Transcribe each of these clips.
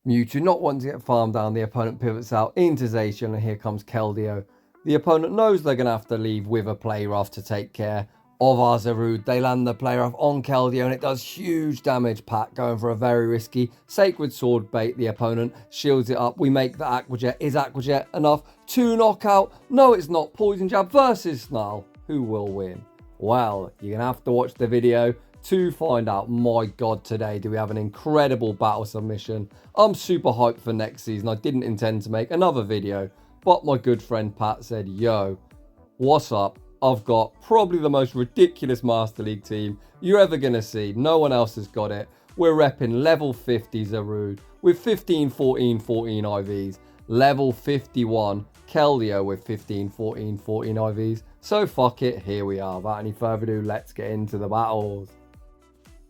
Mewtwo not wanting to get farmed down, the opponent pivots out into Zacion, and here comes Keldeo. The opponent knows they're going to have to leave with a play rough to take care of our Zarude. They land the play rough on Keldeo and it does huge damage. Pat going for a very risky Sacred Sword bait. The opponent shields it up. We make the Aqua Jet. Is Aqua Jet enough to knock out? No, it's not. Poison Jab versus Snarl. Who will win? Well, you're going to have to watch the video to find out. My god, today do we have an incredible battle submission. I'm super hyped for next season. I didn't intend to make another video, but my good friend Pat said, yo, what's up? I've got probably the most ridiculous Master League team you're ever going to see. No one else has got it. We're repping level 50 Zarude with 15, 14, 14 IVs. Level 51 Keldeo with 15, 14, 14 IVs. So fuck it, here we are. Without any further ado, let's get into the battles.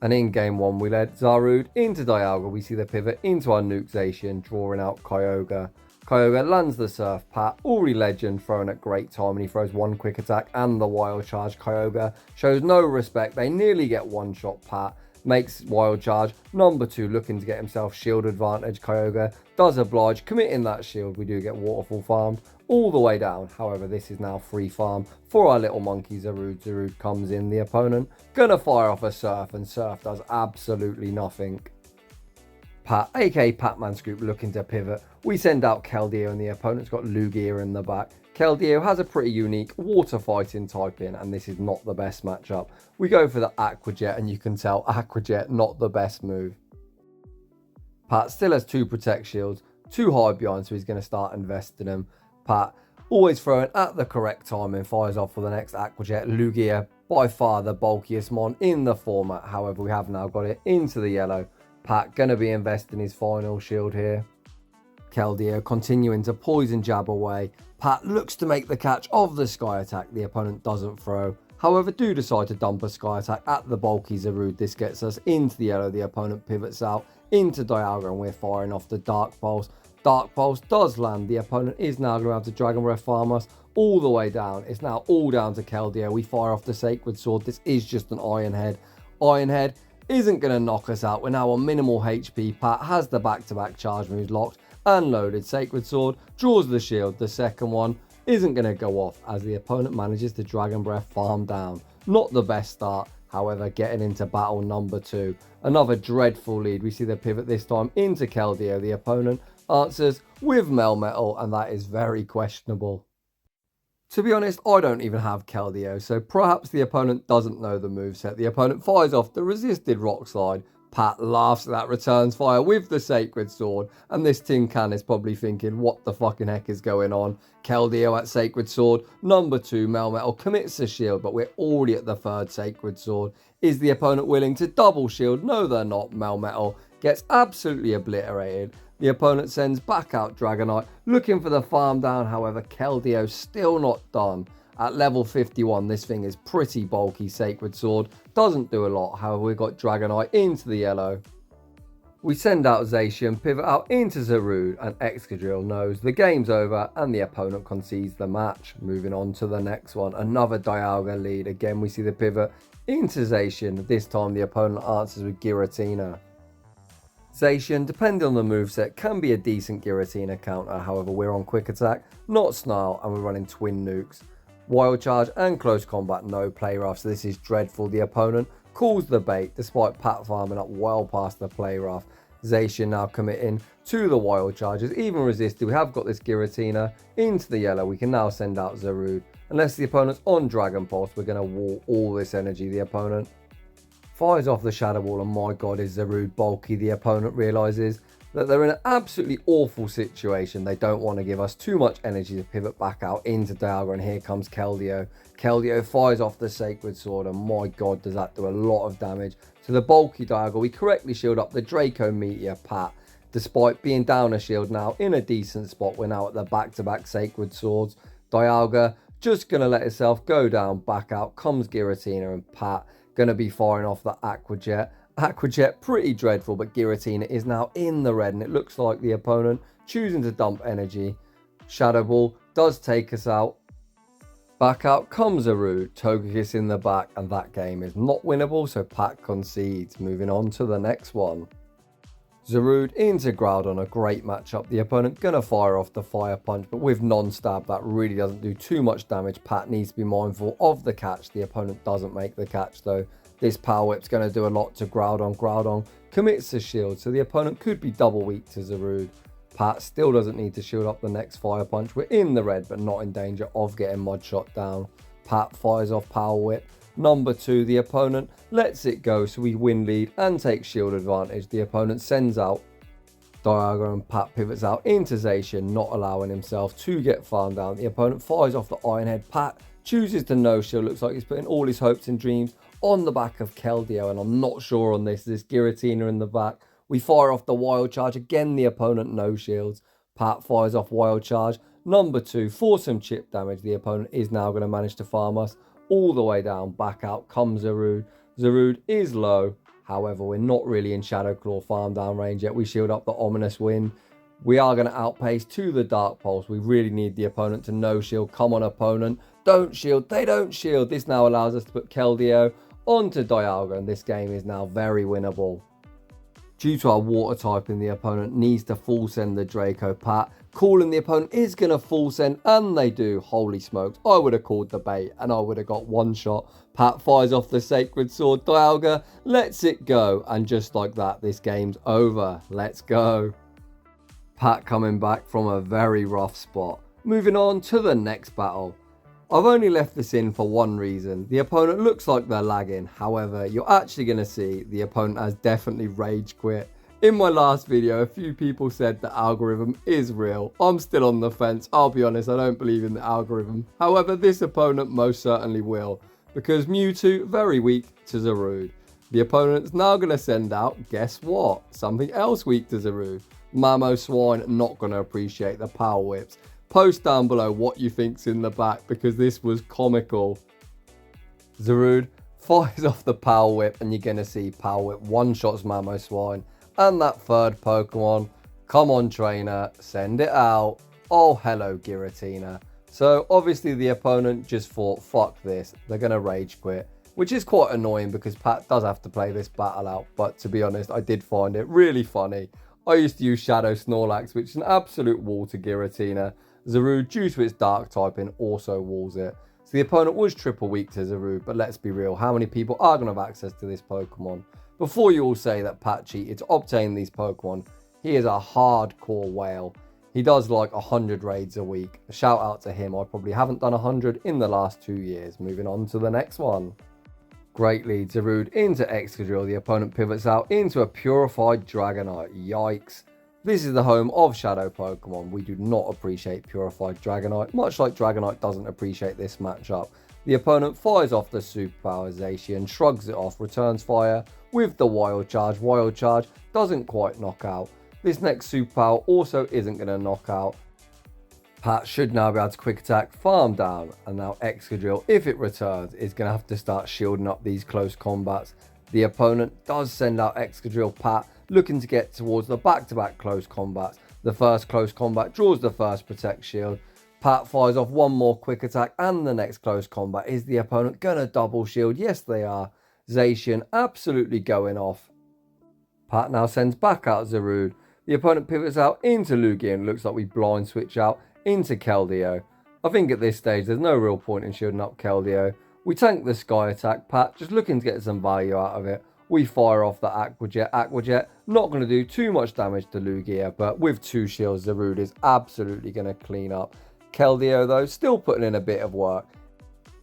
And in game 1, we led Zarude into Dialga. We see the pivot into our Nuke Zacion, drawing out Kyogre. Kyogre lands the Surf Pat, already legend, throwing at great time, and he throws one quick attack and the Wild Charge. Kyogre shows no respect. They nearly get one shot. Pat makes Wild Charge. Number 2 looking to get himself shield advantage. Kyogre does oblige, committing that shield. We do get Waterfall farmed all the way down. However, this is now free farm for our little monkey Zarude. Zarude comes in, the opponent gonna fire off a Surf, and Surf does absolutely nothing. Pat, aka Patman Scoop, looking to pivot. We send out Keldeo and the opponent's got Lugia in the back. Keldeo has a pretty unique water fighting typing, and this is not the best matchup. We go for the Aqua Jet, and you can tell Aqua Jet not the best move. Pat still has 2 Protect Shields, 2 high behind, so he's going to start investing them. Pat always throwing at the correct time and fires off for the next Aqua Jet. Lugia, by far the bulkiest mon in the format. However, we have now got it into the yellow. Pat going to be investing his final shield here. Keldeo continuing to Poison Jab away. Pat looks to make the catch of the Sky Attack. The opponent doesn't throw. However, do decide to dump a Sky Attack at the bulky Zarude. This gets us into the yellow. The opponent pivots out into Dialga, and we're firing off the Dark Pulse. Dark Pulse does land. The opponent is now going to have to Dragon Breath farm us all the way down. It's now all down to Keldeo. We fire off the Sacred Sword. This is just an Iron Head. Iron Head isn't going to knock us out. We're now on minimal HP. Pat has the back-to-back charge moves locked and loaded. Sacred Sword draws the shield. The second one isn't going to go off as the opponent manages to Dragon Breath farm down. Not the best start, however, getting into battle number 2. Another dreadful lead. We see the pivot this time into Keldeo. The opponent answers with Melmetal, and that is very questionable. To be honest, I don't even have Keldeo, so perhaps the opponent doesn't know the moveset. The opponent fires off the resisted Rock Slide. Pat laughs at that, returns fire with the Sacred Sword, and this tin can is probably thinking, what the fucking heck is going on? Keldeo at Sacred Sword. Number 2, Melmetal commits a shield, but we're already at the 3rd Sacred Sword. Is the opponent willing to double shield? No, they're not. Melmetal gets absolutely obliterated. The opponent sends back out Dragonite, looking for the farm down. However, Keldeo still not done. At level 51, this thing is pretty bulky. Sacred Sword doesn't do a lot. However, we've got Dragonite into the yellow. We send out Zacion, pivot out into Zarude, and Excadrill knows the game's over and the opponent concedes the match. Moving on to the next one, another Dialga lead. Again, we see the pivot into Zacion. This time, the opponent answers with Giratina. Zacion, depending on the moveset, can be a decent Giratina counter. However, we're on quick attack, not Snarl, and we're running twin nukes. Wild Charge and close combat, no play rough, so this is dreadful. The opponent calls the bait despite Pat farming up well past the play rough. Zacion now committing to the Wild Charges, even resisted. We have got this Giratina into the yellow. We can now send out Zarude. Unless the opponent's on Dragon Pulse, we're going to wall all this energy. The opponent fires off the Shadow Wall, and my god, is Zarude bulky. The opponent realizes that they're in an absolutely awful situation. They don't want to give us too much energy to pivot back out into Dialga, and here comes Keldeo. Keldeo fires off the Sacred Sword, and my god, does that do a lot of damage to the bulky Dialga. We correctly shield up the Draco Meteor. Pat, despite being down a shield, now in a decent spot. We're now at the back-to-back Sacred Swords. Dialga just going to let itself go down. Back out comes Giratina, and Pat going to be firing off the Aqua Jet. Aqua Jet pretty dreadful, but Giratina is now in the red, and it looks like the opponent choosing to dump energy. Shadow Ball does take us out. Back out comes Zarude, Togekiss in the back, and that game is not winnable, so Pat concedes. Moving on to the next one. Zarude into Groudon, a great matchup. The opponent gonna fire off the Fire Punch, but with non-stab that really doesn't do too much damage. Pat needs to be mindful of the catch. The opponent doesn't make the catch though. This Power Whip's gonna do a lot to Groudon. Groudon commits to shield, so the opponent could be double weak to Zarude. Pat still doesn't need to shield up the next Fire Punch. We're in the red, but not in danger of getting Mud Shot down. Pat fires off Power Whip. Number 2, the opponent lets it go, so we win lead and take shield advantage. The opponent sends out Dialga and Pat pivots out into Zacion, not allowing himself to get farmed down. The opponent fires off the Iron Head. Pat chooses to no shield. Looks like he's putting all his hopes and dreams on the back of Keldeo, and I'm not sure on this. This Giratina in the back. We fire off the Wild Charge. Again, the opponent no shields. Pat fires off Wild Charge. Number 2, for some chip damage. The opponent is now going to manage to farm us all the way down. Back out comes Zarude. Zarude is low. However, we're not really in Shadow Claw farm down range yet. We shield up the Ominous Wind. We are going to outpace to the Dark Pulse. We really need the opponent to no shield. Come on, opponent. Don't shield. They don't shield. This now allows us to put Keldeo onto Dialga, and this game is now very winnable. Due to our water typing, the opponent needs to full send the Draco. Pat calling the opponent is going to full send, and they do. Holy smokes, I would have called the bait and I would have got one shot. Pat fires off the Sacred Sword. Dialga lets it go, and just like that, this game's over. Let's go. Pat coming back from a very rough spot. Moving on to the next battle. I've only left this in for one reason. The opponent looks like they're lagging. However, you're actually going to see the opponent has definitely rage quit. In my last video, a few people said the algorithm is real. I'm still on the fence. I'll be honest, I don't believe in the algorithm. However, this opponent most certainly will, because Mewtwo very weak to Zarude. The opponent's now going to send out, guess what? Something else weak to Zarude. Mamoswine not going to appreciate the Power Whips. Post down below what you think's in the back, because this was comical. Zarude fires off the Power Whip, and you're going to see Power Whip one-shots Mamoswine. And that third Pokemon, come on trainer, send it out. Oh, hello Giratina. So obviously the opponent just thought, fuck this, they're going to rage quit. Which is quite annoying, because Pat does have to play this battle out. But to be honest, I did find it really funny. I used to use Shadow Snorlax, which is an absolute wall to Giratina. Zarude, due to its dark typing, also walls it. So the opponent was triple weak to Zarude, but let's be real, how many people are going to have access to this Pokemon? Before you all say that Pat cheated to obtain these Pokemon, he is a hardcore whale. He does like 100 raids a week. A shout out to him. I probably haven't done 100 in the last 2 years. Moving on to the next one. Great lead. Zarude into Excadrill. The opponent pivots out into a Purified Dragonite. Yikes. This is the home of Shadow Pokemon. We do not appreciate Purified Dragonite, much like Dragonite doesn't appreciate this matchup. The opponent fires off the Superpower Zacion, shrugs it off, returns fire with the Wild Charge. Wild Charge doesn't quite knock out. This next Superpower also isn't going to knock out. Pat should now be able to quick attack, farm down, and now Excadrill, if it returns, is going to have to start shielding up these close combats. The opponent does send out Excadrill. Pat looking to get towards the back-to-back close combats. The first close combat draws the first Protect Shield. Pat fires off one more quick attack, and the next close combat. Is the opponent going to double shield? Yes, they are. Zacion absolutely going off. Pat now sends back out Zarude. The opponent pivots out into Lugia, and looks like we blind switch out into Keldeo. I think at this stage there's no real point in shielding up Keldeo. We tank the Sky attack. Pat just looking to get some value out of it. We fire off the Aqua Jet. Aqua Jet not going to do too much damage to Lugia, but with 2 shields, Zarude is absolutely going to clean up. Keldeo, though, still putting in a bit of work.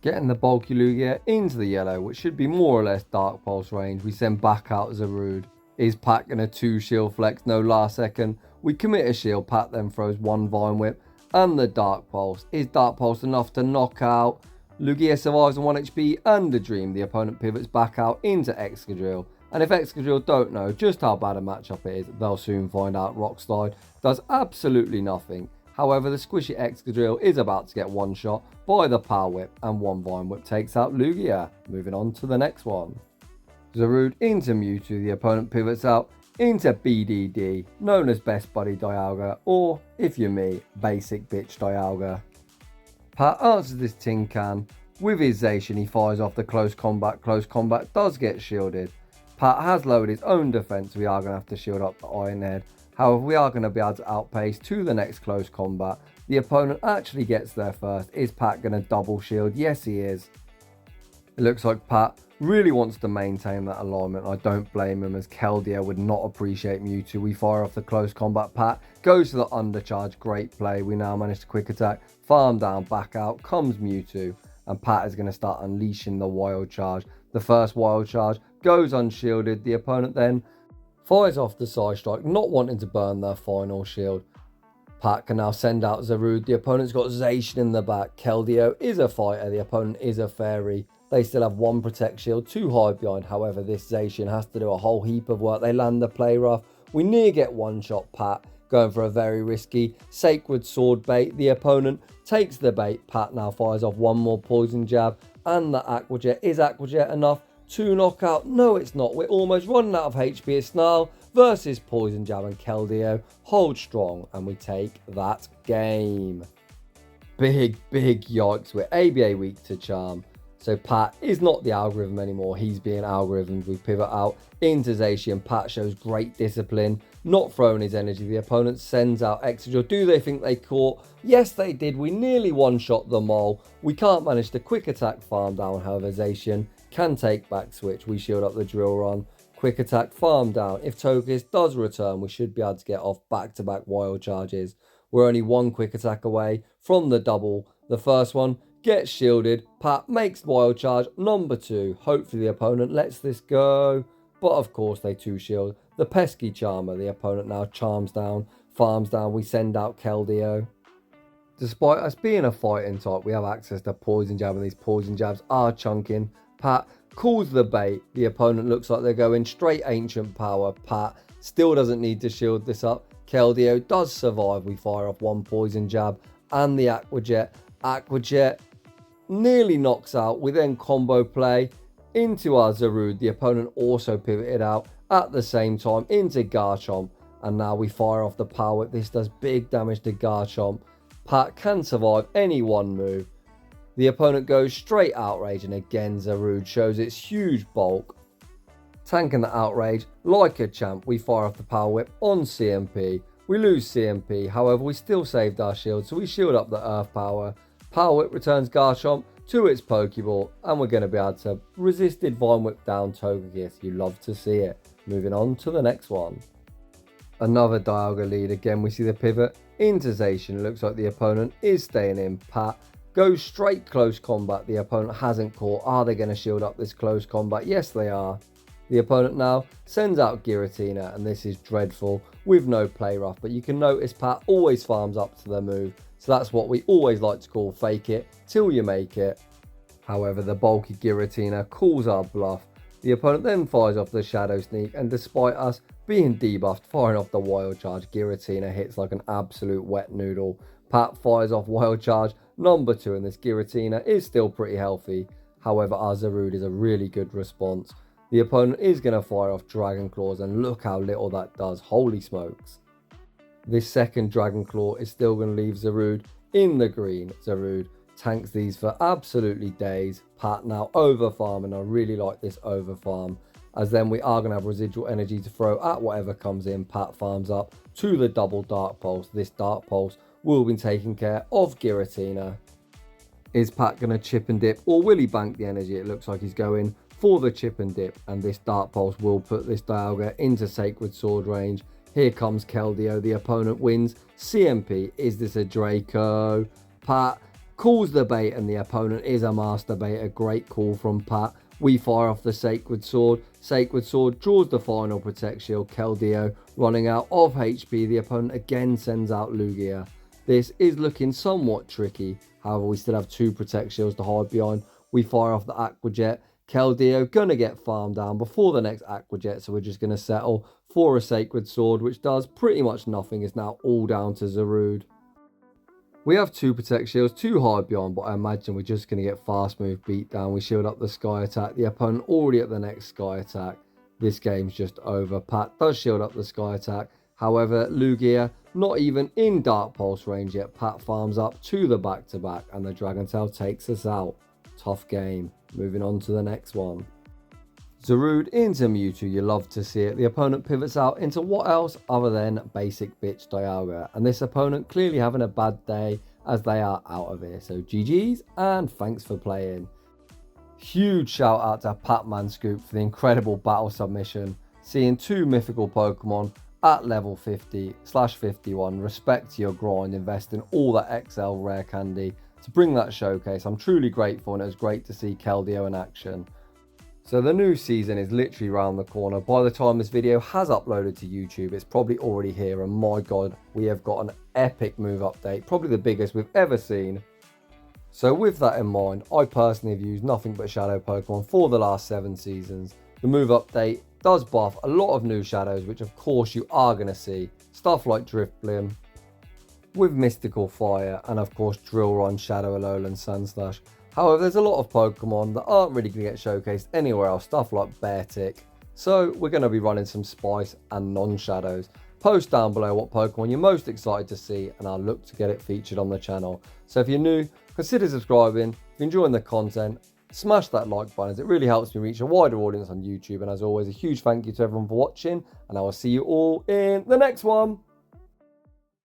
Getting the bulky Lugia into the yellow, which should be more or less Dark Pulse range. We send back out Zarude. Is Pat going to 2 shield flex? No, last second. We commit a shield. Pat then throws 1 Vine Whip and the Dark Pulse. Is Dark Pulse enough to knock out? Lugia survives on 1 HP and a Dream. The opponent pivots back out into Excadrill. And if Excadrill don't know just how bad a matchup it is, they'll soon find out. Rock Slide does absolutely nothing. However, the squishy Excadrill is about to get one shot by the Power Whip, and 1 Vine Whip takes out Lugia. Moving on to the next one. Zarude into Mewtwo. The opponent pivots out into BDD, known as Best Buddy Dialga, or, if you're me, Basic Bitch Dialga. Pat answers this tin can with his Zacion. He fires off the close combat. Close combat does get shielded. Pat has lowered his own defense. We are going to have to shield up the Iron Head. However, we are going to be able to outpace to the next close combat. The opponent actually gets there first. Is Pat going to double shield? Yes, he is. It looks like Pat really wants to maintain that alignment. I don't blame him, as Keldeo would not appreciate Mewtwo. We fire off the close combat. Pat goes to the undercharge. Great play. We now manage to quick attack. Farm down, back out comes Mewtwo. And Pat is going to start unleashing the wild charge. The first wild charge goes unshielded. The opponent then fires off the side strike, not wanting to burn their final shield. Pat can now send out Zarude. The opponent's got Zacion in the back. Keldeo is a fighter. The opponent is a fairy. They still have one protect shield, 2 hide behind. However, this Zacion has to do a whole heap of work. They land the play rough. We near get one shot Pat, going for a very risky sacred sword bait. The opponent takes the bait. Pat now fires off one more poison jab and the Aqua Jet. Is Aqua Jet enough to knock out? No, it's not. We're almost running out of HP. It's Snarl versus Poison Jab, and Keldeo hold strong and we take that game. Big yikes. We're ABA weak to Charm. So Pat is not the algorithm anymore. He's being algorithmed. We pivot out into Zacion. Pat shows great discipline, not throwing his energy. The opponent sends out Exeggutor. Do they think they caught? Yes, they did. We nearly one-shot the mole. We can't manage the quick attack farm down. However, Zacion can take back switch. We shield up the drill run. Quick attack farm down. If Togekiss does return, we should be able to get off back-to-back wild charges. We're only one quick attack away from the double. The first one gets shielded. Pat makes wild charge number 2. Hopefully the opponent lets this go. But of course they 2-shield. The pesky Charmer. The opponent now charms down, farms down. We send out Keldeo. Despite us being a fighting type, we have access to Poison Jab, and these Poison Jabs are chunking. Pat calls the bait. The opponent looks like they're going straight Ancient Power. Pat still doesn't need to shield this up. Keldeo does survive. We fire off one Poison Jab and the Aqua Jet. Aqua Jet nearly knocks out. We then combo play into our Zarude. The opponent also pivoted out at the same time into Garchomp, and now we fire off the Power Whip. This does big damage to Garchomp. Pat can survive any one move. The opponent goes straight Outrage, and again Zarude shows its huge bulk. Tanking the Outrage like a champ. We fire off the Power Whip on CMP. We lose CMP, however we still saved our shield, so we shield up the Earth Power. Power Whip returns Garchomp to its Pokeball, and we're going to be able to resisted Vine Whip down Togekiss. You love to see it. Moving on to the next one. Another Dialga lead. Again, we see the pivot into Zacion. It looks like the opponent is staying in. Pat goes straight close combat. The opponent hasn't caught. Are they going to shield up this close combat? Yes, they are. The opponent now sends out Giratina, and this is dreadful with no play rough. But you can notice Pat always farms up to the move. So that's what we always like to call fake it till you make it. However, the bulky Giratina calls our bluff. The opponent then fires off the Shadow Sneak, and despite us being debuffed, firing off the Wild Charge, Giratina hits like an absolute wet noodle. Pat fires off Wild Charge number 2, and this Giratina is still pretty healthy. However, our Zarude is a really good response. The opponent is going to fire off Dragon Claws, and look how little that does. Holy smokes. This second Dragon Claw is still going to leave Zarude in the green. Zarude tanks these for absolutely days. Pat now over farm, and I really like this over farm, as then we are going to have residual energy to throw at whatever comes in. Pat farms up to the double Dark Pulse. This Dark Pulse will be taking care of Giratina. Is Pat going to chip and dip, or will he bank the energy? It looks like he's going for the chip and dip, and this Dark Pulse will put this Dialga into Sacred Sword range. Here comes Keldeo. The opponent wins CMP. Is this a Draco? Pat calls the bait, and the opponent is a master bait. A great call from Pat. We fire off the Sacred Sword. Sacred Sword draws the final Protect Shield. Keldeo running out of HP. The opponent again sends out Lugia. This is looking somewhat tricky. However, we still have 2 Protect Shields to hide behind. We fire off the Aqua Jet. Keldeo gonna get farmed down before the next Aqua Jet, so we're just gonna settle for a Sacred Sword, which does pretty much nothing. It's now all down to Zarude. We have 2 Protect Shields, 2 hide beyond, but I imagine we're just gonna get fast move beat down. We shield up the Sky Attack. The opponent already at the next Sky Attack. This game's just over. Pat does shield up the Sky Attack. However, Lugia not even in Dark Pulse range yet. Pat farms up to the back-to-back, and the Dragon Tail takes us out. Tough game. Moving on to the next one. Zarude into Mewtwo, you love to see it. The opponent pivots out into what else other than basic bitch Dialga. And this opponent clearly having a bad day as they are out of here. So GG's and thanks for playing. Huge shout out to Patman Scoop for the incredible battle submission. Seeing 2 mythical Pokemon at level 50/51. Respect to your grind, investing all that XL rare candy to bring that showcase. I'm truly grateful, and it was great to see Keldeo in action. So the new season is literally around the corner. By the time this video has uploaded to YouTube, it's probably already here, and my god, we have got an epic move update, probably the biggest we've ever seen. So with that in mind, I personally have used nothing but Shadow Pokemon for the last 7 seasons. The move update does buff a lot of new shadows, which of course you are going to see. Stuff like Drifblim with Mystical Fire, and of course Drill Run, Shadow Alolan, Sandslash. However, there's a lot of Pokemon that aren't really going to get showcased anywhere else, stuff like Beartic. So we're going to be running some Spice and non-shadows. Post down below what Pokemon you're most excited to see, and I'll look to get it featured on the channel. So if you're new, consider subscribing. If you're enjoying the content, smash that like button as it really helps me reach a wider audience on YouTube. And as always, a huge thank you to everyone for watching, and I will see you all in the next one.